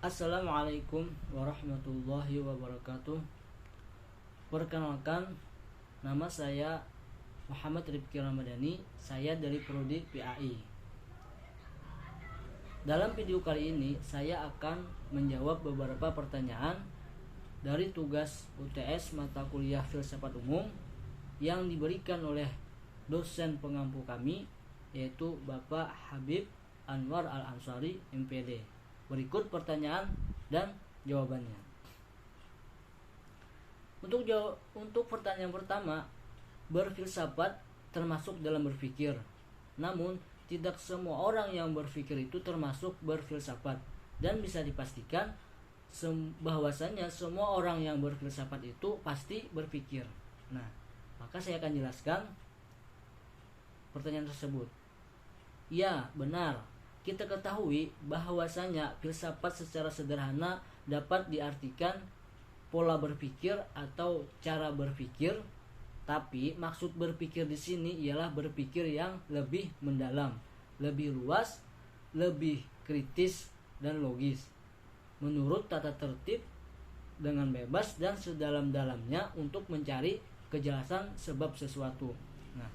Assalamualaikum warahmatullahi wabarakatuh. Perkenalkan, nama saya Muhammad Rifki Ramadhani. Saya dari Prodi PAI. Dalam video kali ini saya akan menjawab beberapa pertanyaan dari tugas UTS mata kuliah Filsafat Umum yang diberikan oleh dosen pengampu kami, yaitu Bapak Habib Anwar Al-Ansari MPD. Berikut pertanyaan dan jawabannya. Untuk pertanyaan pertama, berfilsafat termasuk dalam berpikir. Namun, tidak semua orang yang berpikir itu termasuk berfilsafat, dan bisa dipastikan bahwasannya semua orang yang berfilsafat itu pasti berpikir. Nah, maka saya akan jelaskan pertanyaan tersebut. Ya, benar. Kita ketahui bahwasanya filsafat secara sederhana dapat diartikan pola berpikir atau cara berpikir, tapi maksud berpikir di sini ialah berpikir yang lebih mendalam, lebih luas, lebih kritis dan logis, menurut tata tertib dengan bebas dan sedalam-dalamnya untuk mencari kejelasan sebab sesuatu. Nah,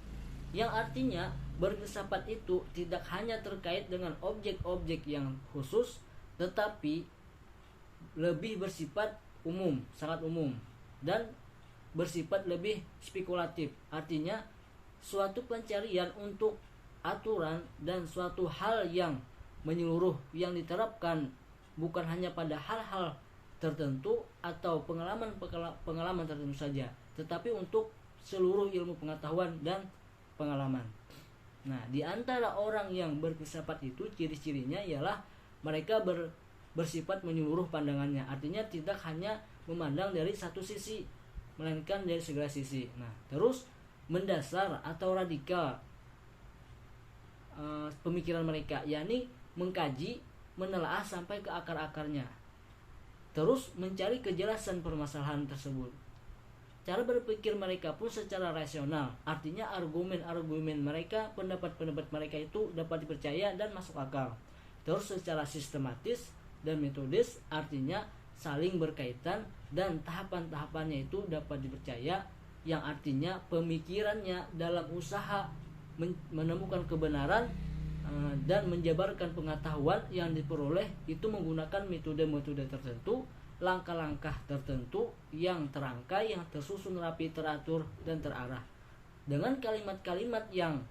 yang artinya berfilsafat itu tidak hanya terkait dengan objek-objek yang khusus, tetapi lebih bersifat umum, sangat umum, dan bersifat lebih spekulatif. Artinya suatu pencarian untuk aturan dan suatu hal yang menyeluruh yang diterapkan bukan hanya pada hal-hal tertentu atau pengalaman tertentu saja, tetapi untuk seluruh ilmu pengetahuan dan pengalaman. Nah, di antara orang yang berfilsafat itu ciri-cirinya ialah mereka bersifat menyeluruh pandangannya. Artinya tidak hanya memandang dari satu sisi, melainkan dari segala sisi. Nah, terus mendasar atau radikal pemikiran mereka, yakni mengkaji, menelaah sampai ke akar-akarnya. Terus mencari kejelasan permasalahan tersebut. Cara berpikir mereka pun secara rasional, artinya argumen-argumen mereka, pendapat-pendapat mereka itu dapat dipercaya dan masuk akal. Terus secara sistematis dan metodis, artinya saling berkaitan dan tahapan-tahapannya itu dapat dipercaya, yang artinya pemikirannya dalam usaha menemukan kebenaran dan menjabarkan pengetahuan yang diperoleh itu menggunakan metode-metode tertentu, langkah-langkah tertentu yang terangkai, yang tersusun rapi, teratur, dan terarah dengan kalimat-kalimat yang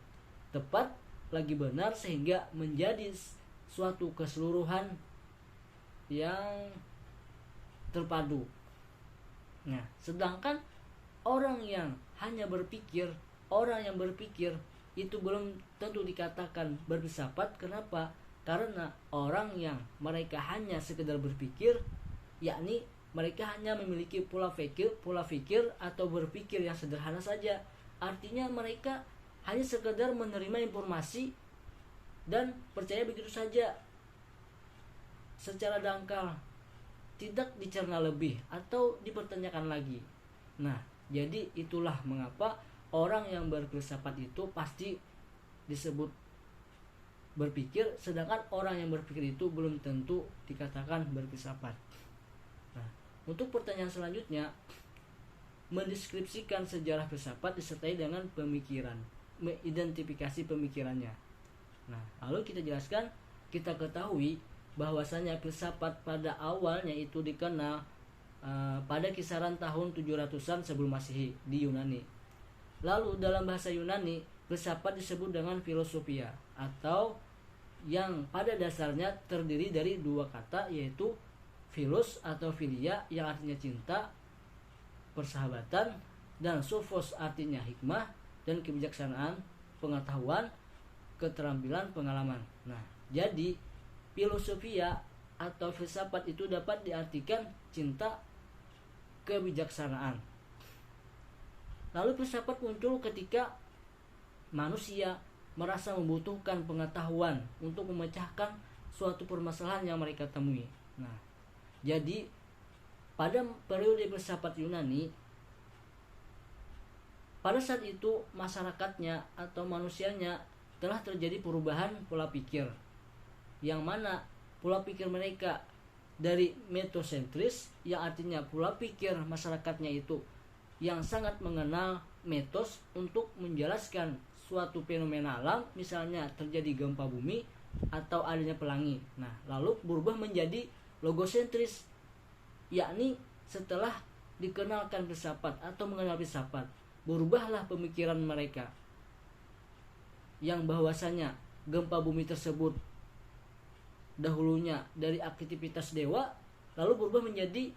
tepat lagi benar sehingga menjadi suatu keseluruhan yang terpadu. Nah, sedangkan orang yang hanya berpikir, orang yang berpikir itu belum tentu dikatakan berfilsafat. Kenapa? Karena orang yang mereka hanya sekedar berpikir, yakni mereka hanya memiliki pola fikir atau berpikir yang sederhana saja. Artinya mereka hanya sekedar menerima informasi dan percaya begitu saja secara dangkal, tidak dicerna lebih atau dipertanyakan lagi. Nah, jadi itulah mengapa orang yang berfilsafat itu pasti disebut berpikir, sedangkan orang yang berpikir itu belum tentu dikatakan berfilsafat. Nah, untuk pertanyaan selanjutnya, mendeskripsikan sejarah filsafat disertai dengan pemikiran, mengidentifikasi pemikirannya. Nah, lalu kita jelaskan, kita ketahui bahwasanya filsafat pada awalnya itu dikenal pada kisaran tahun 700-an sebelum Masehi di Yunani. Lalu dalam bahasa Yunani, filsafat disebut dengan filosofia, atau yang pada dasarnya terdiri dari dua kata, yaitu philos atau philia yang artinya cinta, persahabatan, dan sophos artinya hikmah dan kebijaksanaan, pengetahuan, keterampilan, pengalaman. Nah, jadi filosofia atau filsafat itu dapat diartikan cinta, kebijaksanaan. Lalu filsafat muncul ketika manusia merasa membutuhkan pengetahuan untuk memecahkan suatu permasalahan yang mereka temui. Nah, jadi pada periode filsafat Yunani, pada saat itu masyarakatnya atau manusianya telah terjadi perubahan pola pikir, yang mana pola pikir mereka dari metosentris, yang artinya pola pikir masyarakatnya itu yang sangat mengenal metos untuk menjelaskan suatu fenomena alam, misalnya terjadi gempa bumi atau adanya pelangi. Nah, lalu berubah menjadi logosentris, yakni setelah dikenalkan filsafat atau mengenal filsafat, berubahlah pemikiran mereka yang bahwasanya gempa bumi tersebut dahulunya dari aktivitas dewa, lalu berubah menjadi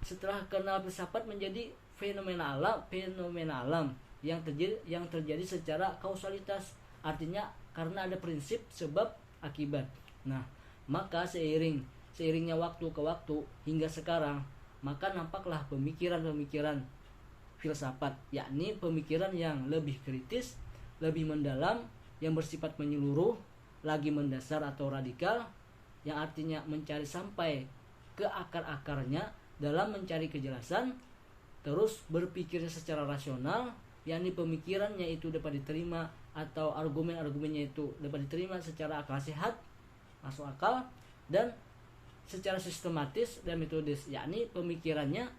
setelah kenal filsafat menjadi fenomena alam yang terjadi secara kausalitas, artinya karena ada prinsip sebab akibat. Nah, maka seiringnya waktu ke waktu hingga sekarang, maka nampaklah pemikiran filsafat, yakni pemikiran yang lebih kritis, lebih mendalam, yang bersifat menyeluruh, lagi mendasar atau radikal, yang artinya mencari sampai ke akar-akarnya dalam mencari kejelasan, terus berpikirnya secara rasional, yakni pemikirannya itu dapat diterima atau argumen-argumennya itu dapat diterima secara akal sehat, masuk akal, dan secara sistematis dan metodis, yakni pemikirannya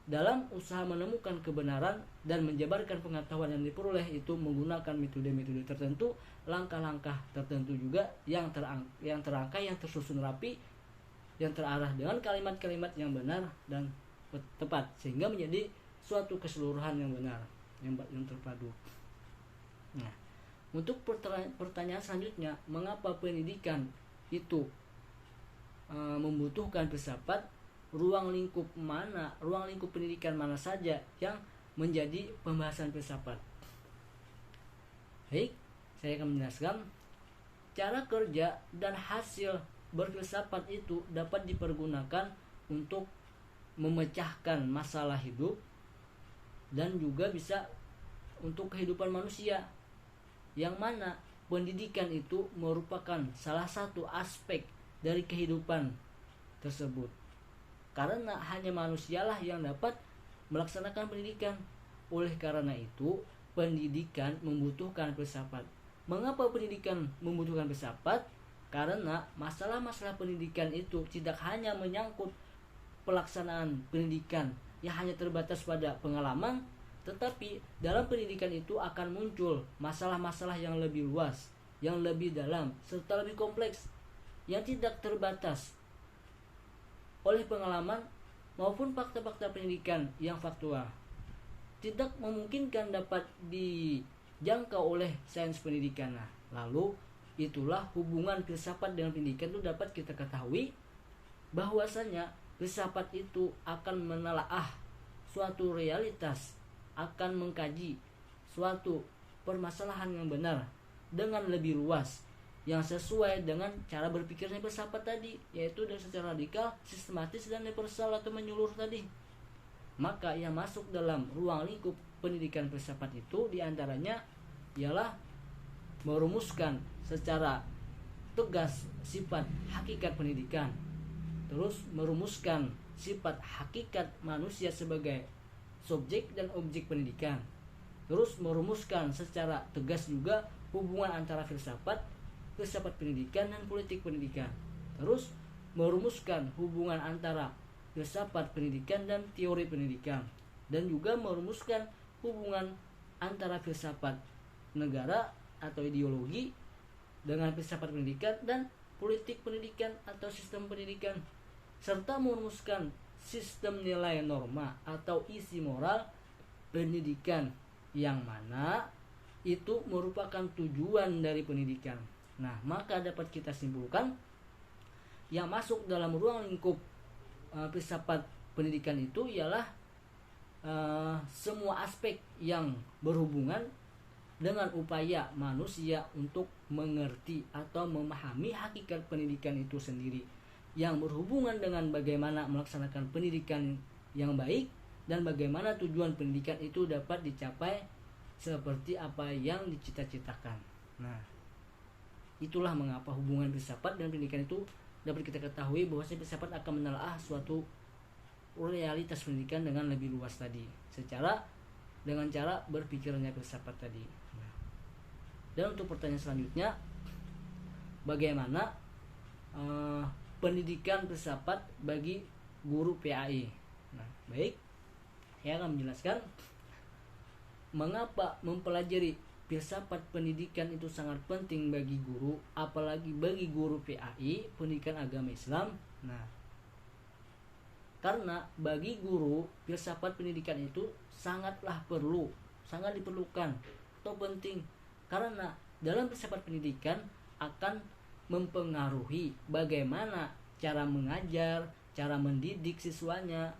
dalam usaha menemukan kebenaran dan menjabarkan pengetahuan yang diperoleh itu menggunakan metode-metode tertentu, langkah-langkah tertentu juga yang terangkai, yang tersusun rapi, yang terarah dengan kalimat-kalimat yang benar dan tepat, sehingga menjadi suatu keseluruhan yang benar, yang terpadu. Nah, untuk pertanyaan selanjutnya, mengapa pendidikan itu membutuhkan filsafat? Ruang lingkup pendidikan mana saja yang menjadi pembahasan filsafat? Baik, saya akan menjelaskan. Cara kerja dan hasil berfilsafat itu dapat dipergunakan untuk memecahkan masalah hidup dan juga bisa untuk kehidupan manusia, yang mana pendidikan itu merupakan salah satu aspek dari kehidupan tersebut. Karena hanya manusialah yang dapat melaksanakan pendidikan. Oleh karena itu, pendidikan membutuhkan filsafat. Mengapa pendidikan membutuhkan filsafat? Karena masalah-masalah pendidikan itu tidak hanya menyangkut pelaksanaan pendidikan yang hanya terbatas pada pengalaman, tetapi dalam pendidikan itu akan muncul masalah-masalah yang lebih luas, yang lebih dalam, serta lebih kompleks, yang tidak terbatas oleh pengalaman maupun fakta-fakta pendidikan yang faktual. Tidak memungkinkan dapat dijangkau oleh sains pendidikan. Nah, lalu itulah hubungan filsafat dengan pendidikan itu dapat kita ketahui bahwasanya filsafat itu akan menelaah suatu realitas, akan mengkaji suatu permasalahan yang benar dengan lebih luas, yang sesuai dengan cara berpikirnya filsafat tadi, yaitu dengan secara radikal, sistematis, dan universal atau menyeluruh tadi. Maka yang masuk dalam ruang lingkup pendidikan filsafat itu diantaranya ialah merumuskan secara tegas sifat hakikat pendidikan, terus merumuskan sifat hakikat manusia sebagai subjek dan objek pendidikan, terus merumuskan secara tegas juga hubungan antara filsafat pendidikan dan politik pendidikan, terus merumuskan hubungan antara filsafat pendidikan dan teori pendidikan, dan juga merumuskan hubungan antara filsafat negara atau ideologi dengan filsafat pendidikan dan politik pendidikan atau sistem pendidikan, serta merumuskan sistem nilai norma atau isi moral pendidikan, yang mana itu merupakan tujuan dari pendidikan. Nah, maka dapat kita simpulkan yang masuk dalam ruang lingkup filsafat pendidikan itu ialah semua aspek yang berhubungan dengan upaya manusia untuk mengerti atau memahami hakikat pendidikan itu sendiri, yang berhubungan dengan bagaimana melaksanakan pendidikan yang baik dan bagaimana tujuan pendidikan itu dapat dicapai seperti apa yang dicita-citakan. Nah, itulah mengapa hubungan filsafat dan pendidikan itu dapat kita ketahui bahwa filsafat akan menelaah suatu realitas pendidikan dengan lebih luas tadi, dengan cara berpikirnya filsafat tadi. Dan untuk pertanyaan selanjutnya, bagaimana pendidikan filsafat bagi guru PAI. Nah, baik, saya akan menjelaskan mengapa mempelajari filsafat pendidikan itu sangat penting bagi guru, apalagi bagi guru PAI, pendidikan agama Islam. Nah, karena bagi guru filsafat pendidikan itu sangatlah perlu, sangat diperlukan atau penting, karena dalam filsafat pendidikan akan mempengaruhi bagaimana cara mengajar, cara mendidik siswanya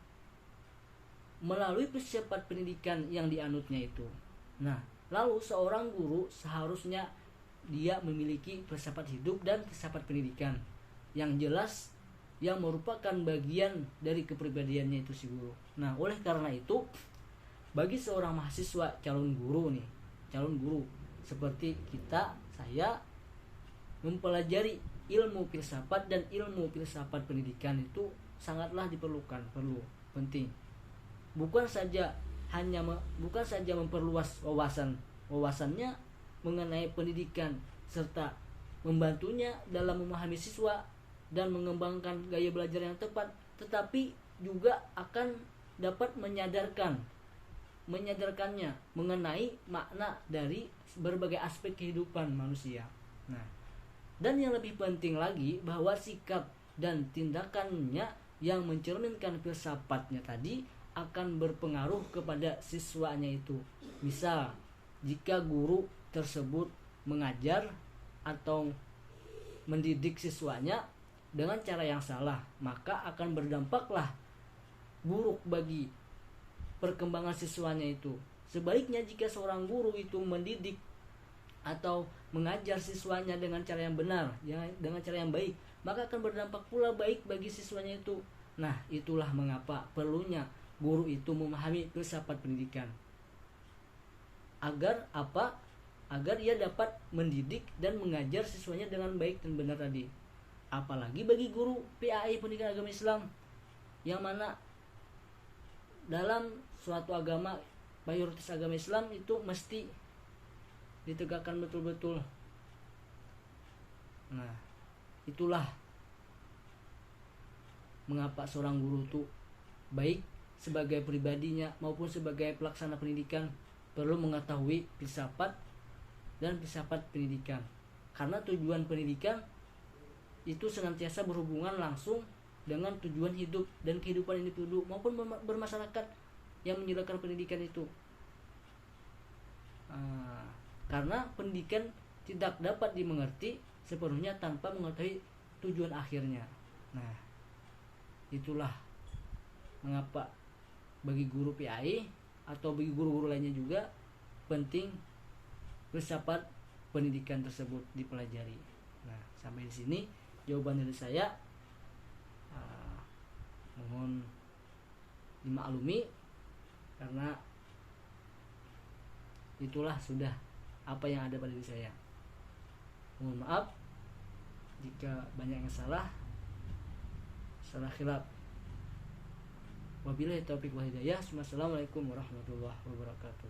melalui filsafat pendidikan yang dianutnya itu. Nah, lalu seorang guru seharusnya dia memiliki filsafat hidup dan filsafat pendidikan yang jelas, yang merupakan bagian dari kepribadiannya itu si guru. Nah, oleh karena itu bagi seorang mahasiswa calon guru seperti kita, saya mempelajari ilmu filsafat dan ilmu filsafat pendidikan itu sangatlah diperlukan, penting. Bukan saja memperluas wawasannya mengenai pendidikan serta membantunya dalam memahami siswa dan mengembangkan gaya belajar yang tepat, tetapi juga akan dapat menyadarkannya mengenai makna dari berbagai aspek kehidupan manusia. Nah, dan yang lebih penting lagi bahwa sikap dan tindakannya yang mencerminkan filsafatnya tadi akan berpengaruh kepada siswanya itu. Misal, jika guru tersebut mengajar atau mendidik siswanya dengan cara yang salah, maka akan berdampaklah buruk bagi perkembangan siswanya itu. Sebaliknya, jika seorang guru itu mendidik atau mengajar siswanya dengan cara yang benar, dengan cara yang baik, maka akan berdampak pula baik bagi siswanya itu. Nah, itulah mengapa perlunya guru itu memahami filsafat pendidikan. Agar apa? Agar ia dapat mendidik dan mengajar siswanya dengan baik dan benar tadi. Apalagi bagi guru PAI pendidikan agama Islam, yang mana dalam suatu agama, mayoritas agama Islam itu mesti ditegakkan betul-betul. Nah, itulah mengapa seorang guru itu baik sebagai pribadinya maupun sebagai pelaksana pendidikan perlu mengetahui filsafat dan filsafat pendidikan. Karena tujuan pendidikan itu senantiasa berhubungan langsung dengan tujuan hidup dan kehidupan individu maupun bermasyarakat yang menjalankan pendidikan itu. Karena pendidikan tidak dapat dimengerti sepenuhnya tanpa mengetahui tujuan akhirnya. Nah, itulah mengapa bagi guru PAI atau bagi guru-guru lainnya juga penting filsafat pendidikan tersebut dipelajari. Nah, sampai di sini jawaban dari saya. Mohon dimaklumi karena itulah sudah apa yang ada pada diri saya. Mohon maaf jika banyak yang salah khilaf. Wabillahi taufiq wal hidayah. Wassalamualaikum warahmatullahi wabarakatuh.